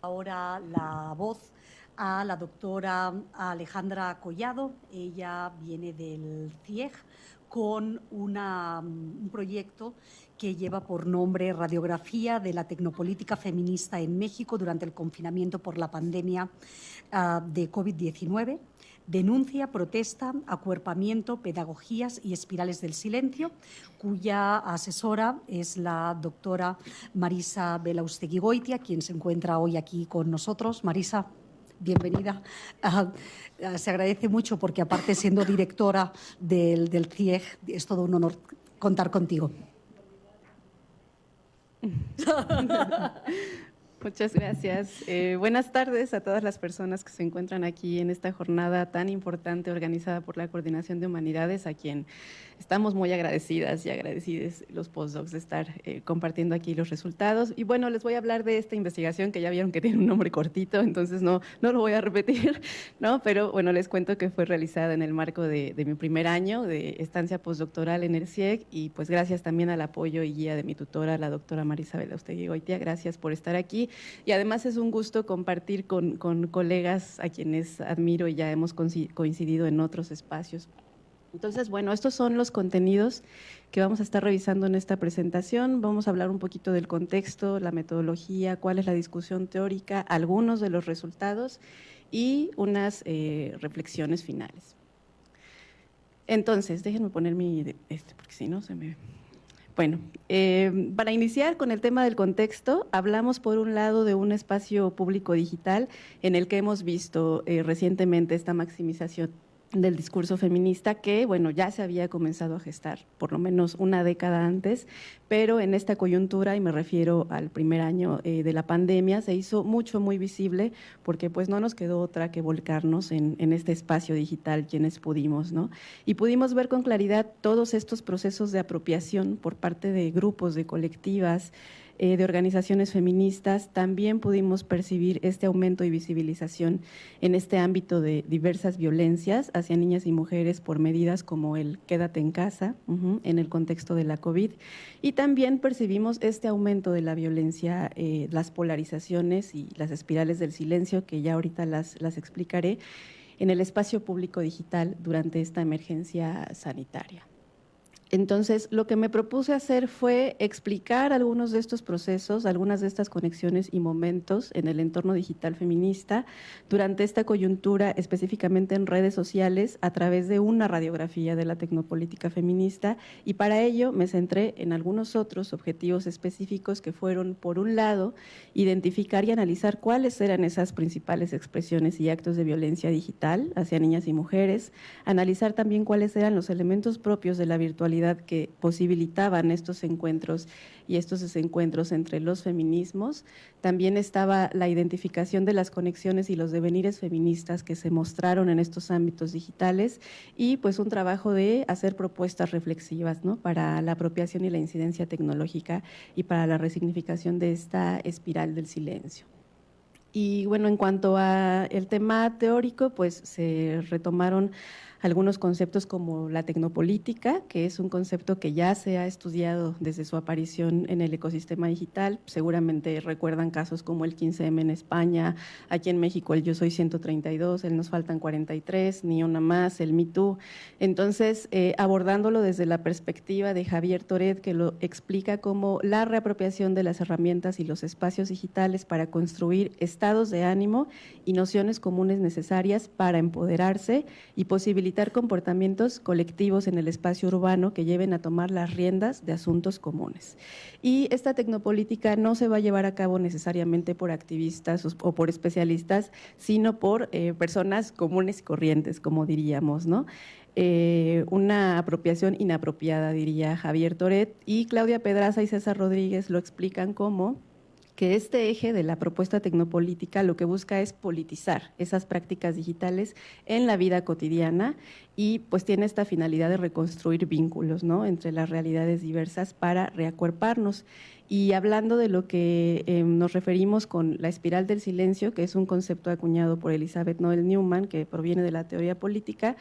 Ahora la voz a la doctora Alejandra Collado. Ella viene del CIEG con un proyecto que lleva por nombre Radiografía de la Tecnopolítica Feminista en México durante el confinamiento por la pandemia de COVID-19. Denuncia, protesta, acuerpamiento, pedagogías y espirales del silencio, cuya asesora es la doctora Marisa Belaustegui-Goitia, quien se encuentra hoy aquí con nosotros. Marisa, bienvenida. Se agradece mucho porque, aparte, siendo directora del CIEG, es todo un honor contar contigo. Muchas gracias. Buenas tardes a todas las personas que se encuentran aquí en esta jornada tan importante organizada por la Coordinación de Humanidades, a quien estamos muy agradecidas y agradecidos los postdocs de estar compartiendo aquí los resultados. Y bueno, les voy a hablar de esta investigación que ya vieron que tiene un nombre cortito, entonces no lo voy a repetir, ¿no? Pero bueno, les cuento que fue realizada en el marco de mi primer año de estancia postdoctoral en el CIEG, y pues gracias también al apoyo y guía de mi tutora, la doctora Marisa Belaustegui-Goitia. Gracias por estar aquí. Y además es un gusto compartir con colegas a quienes admiro y ya hemos coincidido en otros espacios. Entonces, bueno, estos son los contenidos que vamos a estar revisando en esta presentación. Vamos a hablar un poquito del contexto, la metodología, cuál es la discusión teórica, algunos de los resultados y unas reflexiones finales. Entonces, déjenme poner porque si no se me… Bueno, para iniciar con el tema del contexto, hablamos por un lado de un espacio público digital en el que hemos visto recientemente esta maximización del discurso feminista que, bueno, ya se había comenzado a gestar por lo menos una década antes, pero en esta coyuntura, y me refiero al primer año de la pandemia, se hizo muy visible porque pues no nos quedó otra que volcarnos en este espacio digital quienes pudimos, ¿no? Y pudimos ver con claridad todos estos procesos de apropiación por parte de grupos, de colectivas, de organizaciones feministas. También pudimos percibir este aumento y visibilización en este ámbito de diversas violencias hacia niñas y mujeres por medidas como el quédate en casa, en el contexto de la COVID, y también percibimos este aumento de la violencia, las polarizaciones y las espirales del silencio, que ya ahorita las explicaré, en el espacio público digital durante esta emergencia sanitaria. Entonces, lo que me propuse hacer fue explicar algunos de estos procesos, algunas de estas conexiones y momentos en el entorno digital feminista durante esta coyuntura, específicamente en redes sociales, a través de una radiografía de la tecnopolítica feminista, y para ello me centré en algunos otros objetivos específicos que fueron, por un lado, identificar y analizar cuáles eran esas principales expresiones y actos de violencia digital hacia niñas y mujeres, analizar también cuáles eran los elementos propios de la virtualidad que posibilitaban estos encuentros y estos desencuentros entre los feminismos. También estaba la identificación de las conexiones y los devenires feministas que se mostraron en estos ámbitos digitales, y pues un trabajo de hacer propuestas reflexivas, ¿no?, para la apropiación y la incidencia tecnológica y para la resignificación de esta espiral del silencio. Y bueno, en cuanto al tema teórico, pues se retomaron algunos conceptos como la tecnopolítica, que es un concepto que ya se ha estudiado desde su aparición en el ecosistema digital. Seguramente recuerdan casos como el 15M en España, aquí en México el Yo Soy 132, el Nos Faltan 43, Ni Una Más, el Me Too. Entonces, abordándolo desde la perspectiva de Javier Toret, que lo explica como la reapropiación de las herramientas y los espacios digitales para construir estados de ánimo y nociones comunes necesarias para empoderarse y posibilitar comportamientos colectivos en el espacio urbano que lleven a tomar las riendas de asuntos comunes. Y esta tecnopolítica no se va a llevar a cabo necesariamente por activistas o por especialistas, sino por personas comunes y corrientes, como diríamos, ¿no? Una apropiación inapropiada, diría Javier Toret, y Claudia Pedraza y César Rodríguez lo explican como que este eje de la propuesta tecnopolítica lo que busca es politizar esas prácticas digitales en la vida cotidiana, y pues tiene esta finalidad de reconstruir vínculos, ¿no?, entre las realidades diversas para reacuerparnos. Y hablando de lo que nos referimos con la espiral del silencio, que es un concepto acuñado por Elizabeth Noel Newman, que proviene de la teoría política,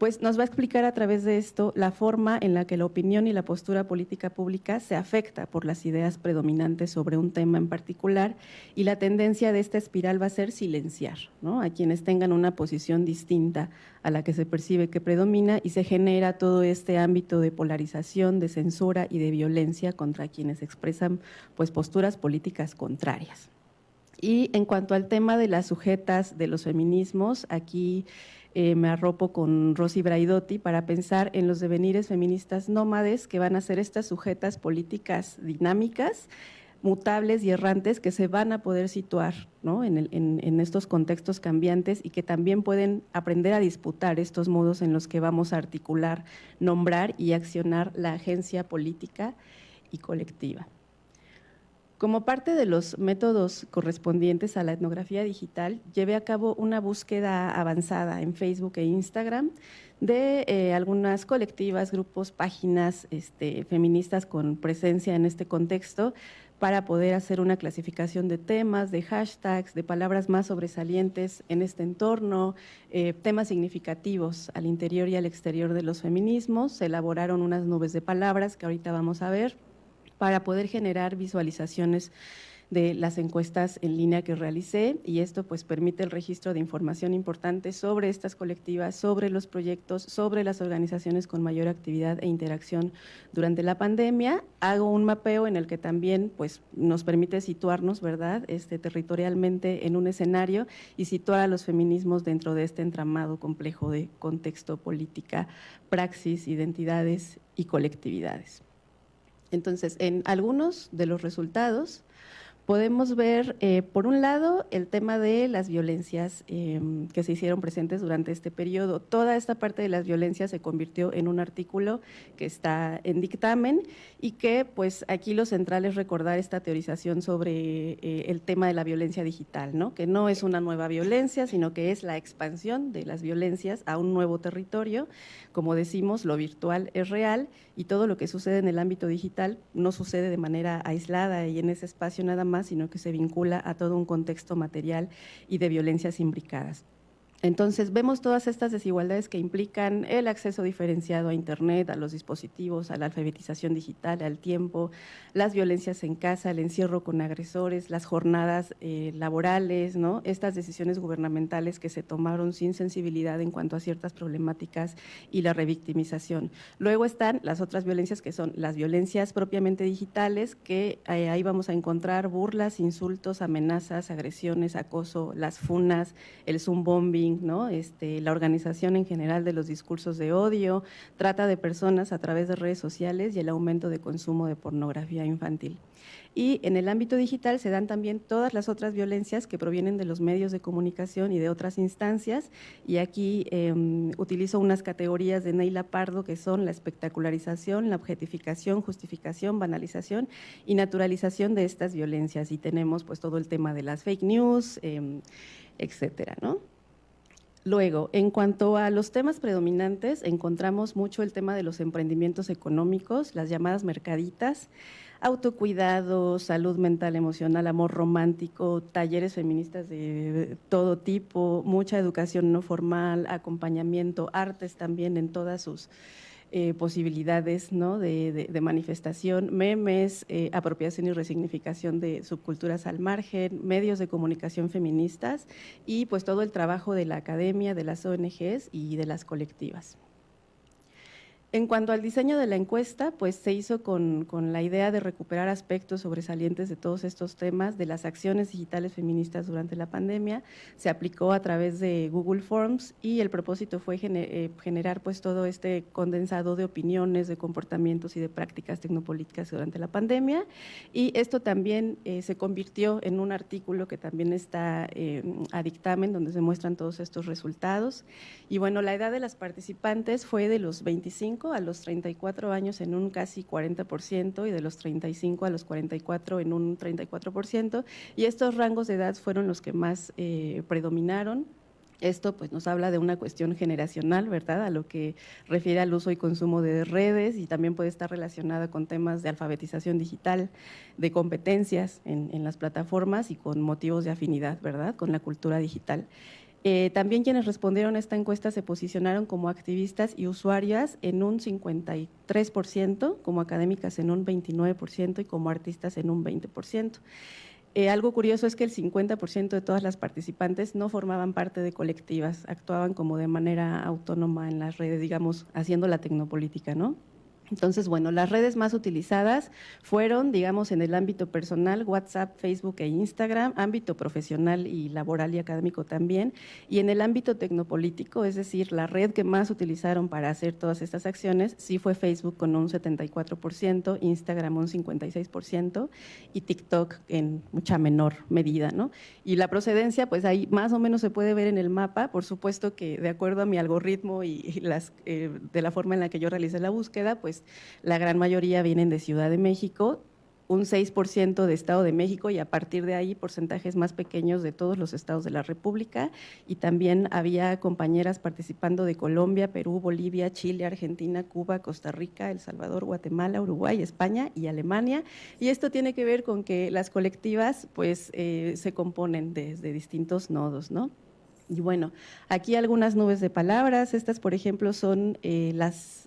pues nos va a explicar a través de esto la forma en la que la opinión y la postura política pública se afecta por las ideas predominantes sobre un tema en particular, y la tendencia de esta espiral va a ser silenciar, ¿no?, a quienes tengan una posición distinta a la que se percibe que predomina, y se genera todo este ámbito de polarización, de censura y de violencia contra quienes expresan pues posturas políticas contrarias. Y en cuanto al tema de las sujetas de los feminismos, aquí me arropo con Rosy Braidotti para pensar en los devenires feministas nómades, que van a ser estas sujetas políticas dinámicas, mutables y errantes, que se van a poder situar, ¿no?, en estos contextos cambiantes, y que también pueden aprender a disputar estos modos en los que vamos a articular, nombrar y accionar la agencia política y colectiva. Como parte de los métodos correspondientes a la etnografía digital, llevé a cabo una búsqueda avanzada en Facebook e Instagram de algunas colectivas, grupos, páginas feministas con presencia en este contexto, para poder hacer una clasificación de temas, de hashtags, de palabras más sobresalientes en este entorno, temas significativos al interior y al exterior de los feminismos. Se elaboraron unas nubes de palabras que ahorita vamos a ver, para poder generar visualizaciones de las encuestas en línea que realicé, y esto pues permite el registro de información importante sobre estas colectivas, sobre los proyectos, sobre las organizaciones con mayor actividad e interacción durante la pandemia. Hago un mapeo en el que también pues nos permite situarnos, ¿verdad?, territorialmente en un escenario, y situar a los feminismos dentro de este entramado complejo de contexto, política, praxis, identidades y colectividades. Entonces, en algunos de los resultados podemos ver, por un lado, el tema de las violencias que se hicieron presentes durante este periodo. Toda esta parte de las violencias se convirtió en un artículo que está en dictamen, y que pues aquí lo central es recordar esta teorización sobre el tema de la violencia digital, ¿no?, que no es una nueva violencia, sino que es la expansión de las violencias a un nuevo territorio. Como decimos, lo virtual es real, y todo lo que sucede en el ámbito digital no sucede de manera aislada y en ese espacio nada más, sino que se vincula a todo un contexto material y de violencias imbricadas. Entonces, vemos todas estas desigualdades que implican el acceso diferenciado a Internet, a los dispositivos, a la alfabetización digital, al tiempo, las violencias en casa, el encierro con agresores, las jornadas laborales, ¿no?, estas decisiones gubernamentales que se tomaron sin sensibilidad en cuanto a ciertas problemáticas, y la revictimización. Luego están las otras violencias, que son las violencias propiamente digitales, que ahí vamos a encontrar burlas, insultos, amenazas, agresiones, acoso, las funas, el Zoom bombing, ¿no?, la organización en general de los discursos de odio, trata de personas a través de redes sociales, y el aumento de consumo de pornografía infantil. Y en el ámbito digital se dan también todas las otras violencias que provienen de los medios de comunicación y de otras instancias, y aquí utilizo unas categorías de Neila Pardo, que son la espectacularización, la objetificación, justificación, banalización y naturalización de estas violencias, y tenemos pues todo el tema de las fake news, etcétera, ¿no? Luego, en cuanto a los temas predominantes, encontramos mucho el tema de los emprendimientos económicos, las llamadas mercaditas, autocuidado, salud mental, emocional, amor romántico, talleres feministas de todo tipo, mucha educación no formal, acompañamiento, artes también en todas sus posibilidades, ¿no?, de manifestación, memes, apropiación y resignificación de subculturas al margen, medios de comunicación feministas, y pues todo el trabajo de la academia, de las ONGs y de las colectivas. En cuanto al diseño de la encuesta, pues se hizo con la idea de recuperar aspectos sobresalientes de todos estos temas, de las acciones digitales feministas durante la pandemia. Se aplicó a través de Google Forms, y el propósito fue generar pues todo este condensado de opiniones, de comportamientos y de prácticas tecnopolíticas durante la pandemia, y esto también se convirtió en un artículo que también está a dictamen, donde se muestran todos estos resultados. Y bueno, la edad de las participantes fue de los 25 a los 34 años en un casi 40%, y de los 35 a los 44 en un 34%, y estos rangos de edad fueron los que más predominaron. Esto pues nos habla de una cuestión generacional, ¿verdad?, a lo que refiere al uso y consumo de redes, y también puede estar relacionada con temas de alfabetización digital, de competencias en las plataformas, y con motivos de afinidad, ¿verdad?, con la cultura digital. También quienes respondieron a esta encuesta se posicionaron como activistas y usuarias en un 53%, como académicas en un 29% y como artistas en un 20%. Algo curioso es que el 50% de todas las participantes no formaban parte de colectivas, actuaban como de manera autónoma en las redes, digamos, haciendo la tecnopolítica, ¿no? Entonces, bueno, las redes más utilizadas fueron, digamos, en el ámbito personal, WhatsApp, Facebook e Instagram, ámbito profesional y laboral y académico también, y en el ámbito tecnopolítico, es decir, la red que más utilizaron para hacer todas estas acciones, sí fue Facebook con un 74%, Instagram un 56% y TikTok en mucha menor medida, ¿no? Y la procedencia, pues ahí más o menos se puede ver en el mapa, por supuesto que de acuerdo a mi algoritmo y de la forma en la que yo realicé la búsqueda, pues la gran mayoría vienen de Ciudad de México, un 6% de Estado de México y a partir de ahí porcentajes más pequeños de todos los estados de la República, y también había compañeras participando de Colombia, Perú, Bolivia, Chile, Argentina, Cuba, Costa Rica, El Salvador, Guatemala, Uruguay, España y Alemania, y esto tiene que ver con que las colectivas pues se componen desde distintos nodos, ¿no? Y bueno, aquí algunas nubes de palabras, estas por ejemplo son las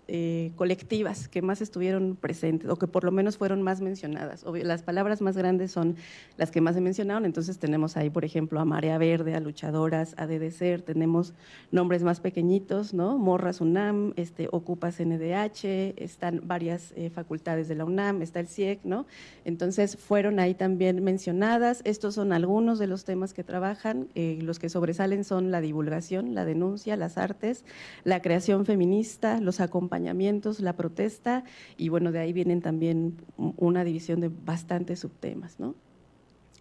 colectivas que más estuvieron presentes o que por lo menos fueron más mencionadas. Obvio, las palabras más grandes son las que más se mencionaron, entonces tenemos ahí por ejemplo a Marea Verde, a Luchadoras, a DDCER, tenemos nombres más pequeñitos, ¿no? Morras UNAM, Ocupas NDH, están varias facultades de la UNAM, está el CIEC, ¿no? Entonces fueron ahí también mencionadas. Estos son algunos de los temas que trabajan, los que sobresalen son la divulgación, la denuncia, las artes, la creación feminista, los acompañamientos, la protesta, y bueno, de ahí vienen también una división de bastantes subtemas, ¿no?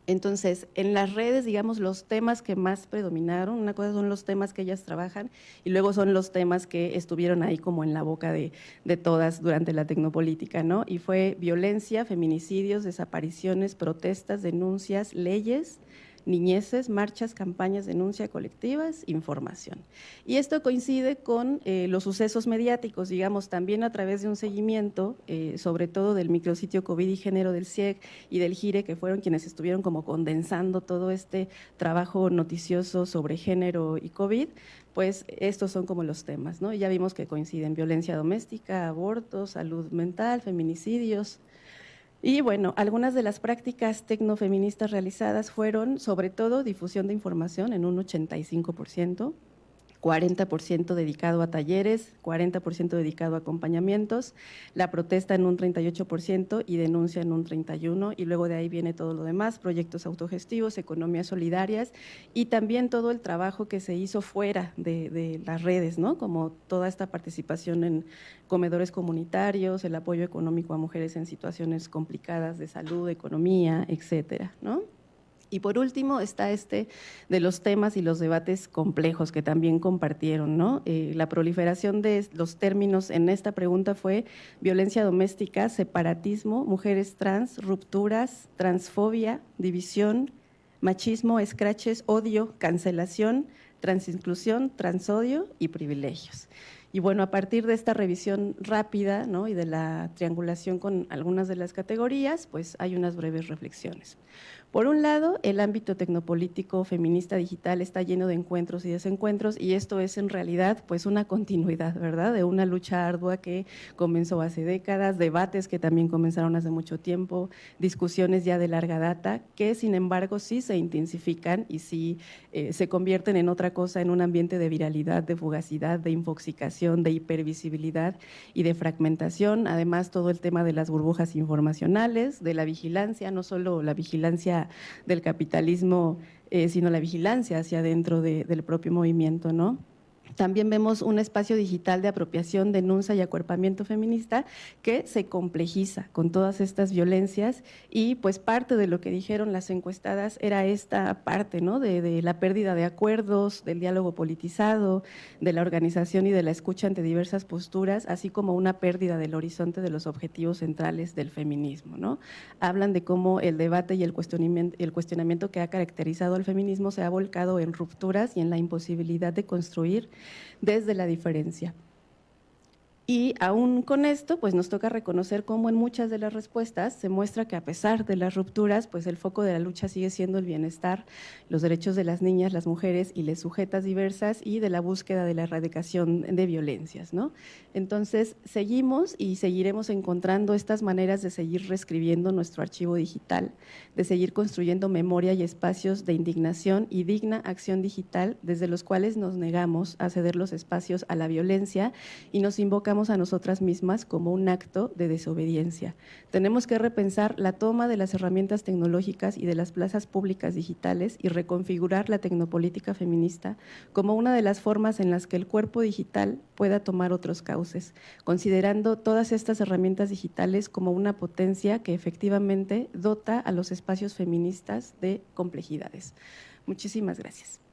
Entonces, en las redes, digamos, los temas que más predominaron, una cosa son los temas que ellas trabajan y luego son los temas que estuvieron ahí como en la boca de todas durante la tecnopolítica, ¿no? Y fue violencia, feminicidios, desapariciones, protestas, denuncias, leyes, niñeces, marchas, campañas, denuncia colectivas, información. Y esto coincide con los sucesos mediáticos, digamos, también a través de un seguimiento, sobre todo del micrositio COVID y Género del CIEG y del GIRE, que fueron quienes estuvieron como condensando todo este trabajo noticioso sobre género y COVID, pues estos son como los temas, ¿no? Y ya vimos que coinciden violencia doméstica, aborto, salud mental, feminicidios. Y bueno, algunas de las prácticas tecnofeministas realizadas fueron sobre todo difusión de información en un 85%, 40% dedicado a talleres, 40% dedicado a acompañamientos, la protesta en un 38% y denuncia en un 31%, y luego de ahí viene todo lo demás, proyectos autogestivos, economías solidarias y también todo el trabajo que se hizo fuera de las redes, ¿no? Como toda esta participación en comedores comunitarios, el apoyo económico a mujeres en situaciones complicadas de salud, economía, etcétera, ¿no? Y por último está de los temas y los debates complejos que también compartieron, ¿no? La proliferación de los términos en esta pregunta fue violencia doméstica, separatismo, mujeres trans, rupturas, transfobia, división, machismo, escraches, odio, cancelación, transinclusión, transodio y privilegios. Y bueno, a partir de esta revisión rápida, ¿no? Y de la triangulación con algunas de las categorías, pues hay unas breves reflexiones. Por un lado, el ámbito tecnopolítico feminista digital está lleno de encuentros y desencuentros, y esto es en realidad pues una continuidad, ¿verdad?, de una lucha ardua que comenzó hace décadas, debates que también comenzaron hace mucho tiempo, discusiones ya de larga data, que sin embargo sí se intensifican y sí se convierten en otra cosa, en un ambiente de viralidad, de fugacidad, de infoxicación, de hipervisibilidad y de fragmentación. Además, todo el tema de las burbujas informacionales, de la vigilancia, no solo la vigilancia del capitalismo, sino la vigilancia hacia adentro del propio movimiento, ¿no? También vemos un espacio digital de apropiación, denuncia y acuerpamiento feminista que se complejiza con todas estas violencias, y pues parte de lo que dijeron las encuestadas era esta parte, ¿no?, de la pérdida de acuerdos, del diálogo politizado, de la organización y de la escucha ante diversas posturas, así como una pérdida del horizonte de los objetivos centrales del feminismo, ¿no? Hablan de cómo el debate y el cuestionamiento que ha caracterizado al feminismo se ha volcado en rupturas y en la imposibilidad de construir desde la diferencia. Y aún con esto, pues nos toca reconocer cómo en muchas de las respuestas se muestra que a pesar de las rupturas, pues el foco de la lucha sigue siendo el bienestar, los derechos de las niñas, las mujeres y las sujetas diversas y de la búsqueda de la erradicación de violencias, ¿no? Entonces, seguimos y seguiremos encontrando estas maneras de seguir reescribiendo nuestro archivo digital, de seguir construyendo memoria y espacios de indignación y digna acción digital desde los cuales nos negamos a ceder los espacios a la violencia y nos invocamos a nosotras mismas como un acto de desobediencia. Tenemos que repensar la toma de las herramientas tecnológicas y de las plazas públicas digitales y reconfigurar la tecnopolítica feminista como una de las formas en las que el cuerpo digital pueda tomar otros cauces, considerando todas estas herramientas digitales como una potencia que efectivamente dota a los espacios feministas de complejidades. Muchísimas gracias.